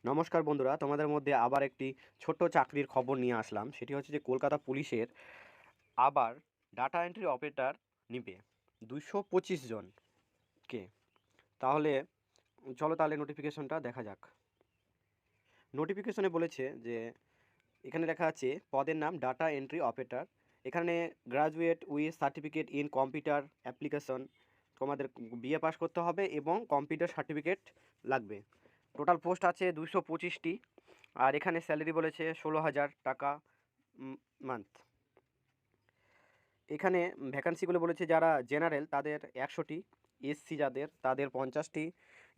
নমস্কার বন্ধুরা, তোমাদের মধ্যে আবার একটি ছোট্ট চাকরির খবর নিয়ে আসলাম। সেটি হচ্ছে যে কলকাতা পুলিশের আবার ডাটা এন্ট্রি অপারেটর নিবে 225 জনকে। তাহলে চলো তাহলে নোটিফিকেশনটা দেখা যাক। নোটিফিকেশনে বলেছে যে এখানে লেখা আছে পদের নাম ডাটা এন্ট্রি অপারেটর। এখানে graduate with certificate in computer application, তোমাদের বিএ পাস করতে হবে এবং কম্পিউটার সার্টিফিকেট লাগবে। টোটাল পোস্ট আছে 225টি। আর এখানে স্যালারি বলেছে 16,000 টাকা মান্থ। এখানে ভ্যাকান্সিগুলো বলেছে যারা জেনারেল তাদের 100টি, এসসি যাদের তাদের 50টি,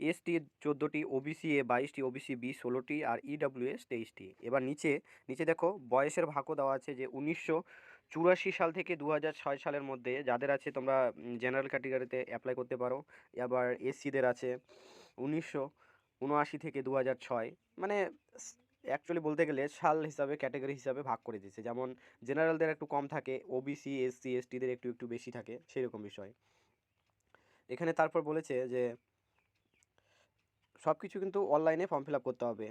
এসটি 14টি, ওবিসি এ 22টি, ওবিসি বি 16টি আর ইডব্লিউএস 23টি। এবার নিচে নিচে দেখো বয়সের ভাগও দেওয়া আছে যে 1984 সাল থেকে 2006 সালের মধ্যে যাদের আছে তোমরা জেনারেল ক্যাটেগরিতে অ্যাপ্লাই করতে পারো। আবার এসসিদের আছে 1979 থেকে 2006, মানে অ্যাকচুয়ালি বলতে গেলে সাল হিসাবে ক্যাটেগরি হিসাবে ভাগ করে দিয়েছে। যেমন জেনারেলদের একটু কম থাকে, ওবিসি এসসি এসটিদের একটু একটু বেশি থাকে, সেরকম বিষয়। এখানে তারপর বলেছে যে সব কিছু কিন্তু অনলাইনে ফর্ম ফিল আপ করতে হবে।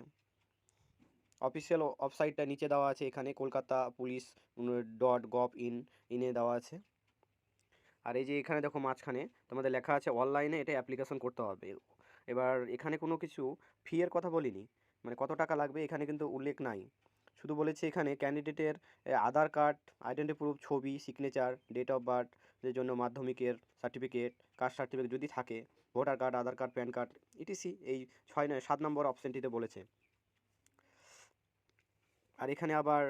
অফিসিয়াল ওয়েবসাইটটা নিচে দেওয়া আছে, এখানে কলকাতা পুলিশ .gov.in দেওয়া আছে। আর এই যে এখানে দেখো মাঝখানে তোমাদের লেখা আছে অনলাইনে এটা অ্যাপ্লিকেশন করতে হবে। এবার এখানে কোনো কিছু ফি এর কথা বলিনি, মানে কত টাকা লাগবে এখানে কিন্তু উল্লেখ নাই। শুধু বলেছে এখানে ক্যান্ডিডেটের আধার কার্ড, আইডেন্টি প্রুফ, ছবি, সিগনেচার, ডেট অফ বার্থ এর জন্য মাধ্যমিকের সার্টিফিকেট, কাস্ট সার্টিফিকেট যদি থাকে, ভোটার কার্ড, আধার কার্ড, প্যান কার্ড ইটিসি এই 7 নম্বর অপশানটিতে বলেছে। আর এখানে আবার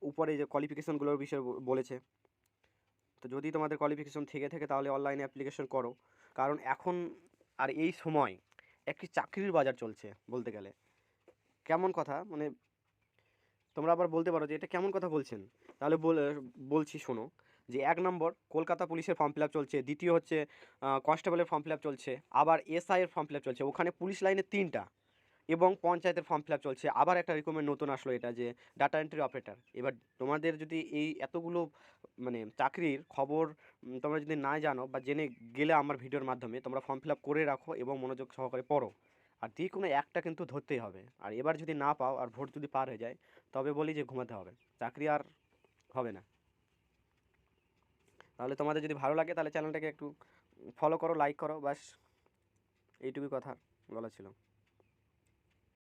উপরে যে কোয়ালিফিকেশনগুলোর বিষয়ে বলেছে। তো যদি তোমাদের কোয়ালিফিকেশন থেকে থাকে তাহলে অনলাইনে অ্যাপ্লিকেশন করো, কারণ এখন আর এই সময় একটি চাকরির বাজার চলছে বলতে গেলে। কেমন কথা, মানে তোমরা আবার বলতে পারো যে এটা কেমন কথা বলছেন, তাহলে বলছি শোনো। যে 1 নম্বর কলকাতা পুলিশের ফর্ম ফিল আপ চলছে, দ্বিতীয় হচ্ছে কনস্টেবলের ফর্ম ফিল আপ চলছে, আবার এসআই এর ফর্ম ফিল আপ চলছে, ওখানে পুলিশ লাইনে 3টা, এবং পঞ্চায়েতের ফর্ম ফিল আপ চলছে। আবার একটা রিক্রুটমেন্ট নতুন আসলো, এটা যে ডাটা এন্ট্রি অপারেটর। এবার তোমাদের যদি এই এতগুলো মানে চাকরির খবর তোমরা যদি না জানো বা জেনে গেলে আমার ভিডিওর মাধ্যমে তোমরা ফর্ম ফিল আপ করে রাখো এবং মনোযোগ সহকারে পড়ো। আর যে কোনো একটা কিন্তু ধরতেই হবে। আর এবার যদি না পাও আর ভোট যদি পার হয়ে যায় তবে বলি যে ঘুমাতে হবে, চাকরি আর হবে না। তাহলে তোমাদের যদি ভালো লাগে তাহলে চ্যানেলটাকে একটু ফলো করো, লাইক করো, বাস এইটুকুই কথা বলা ছিল।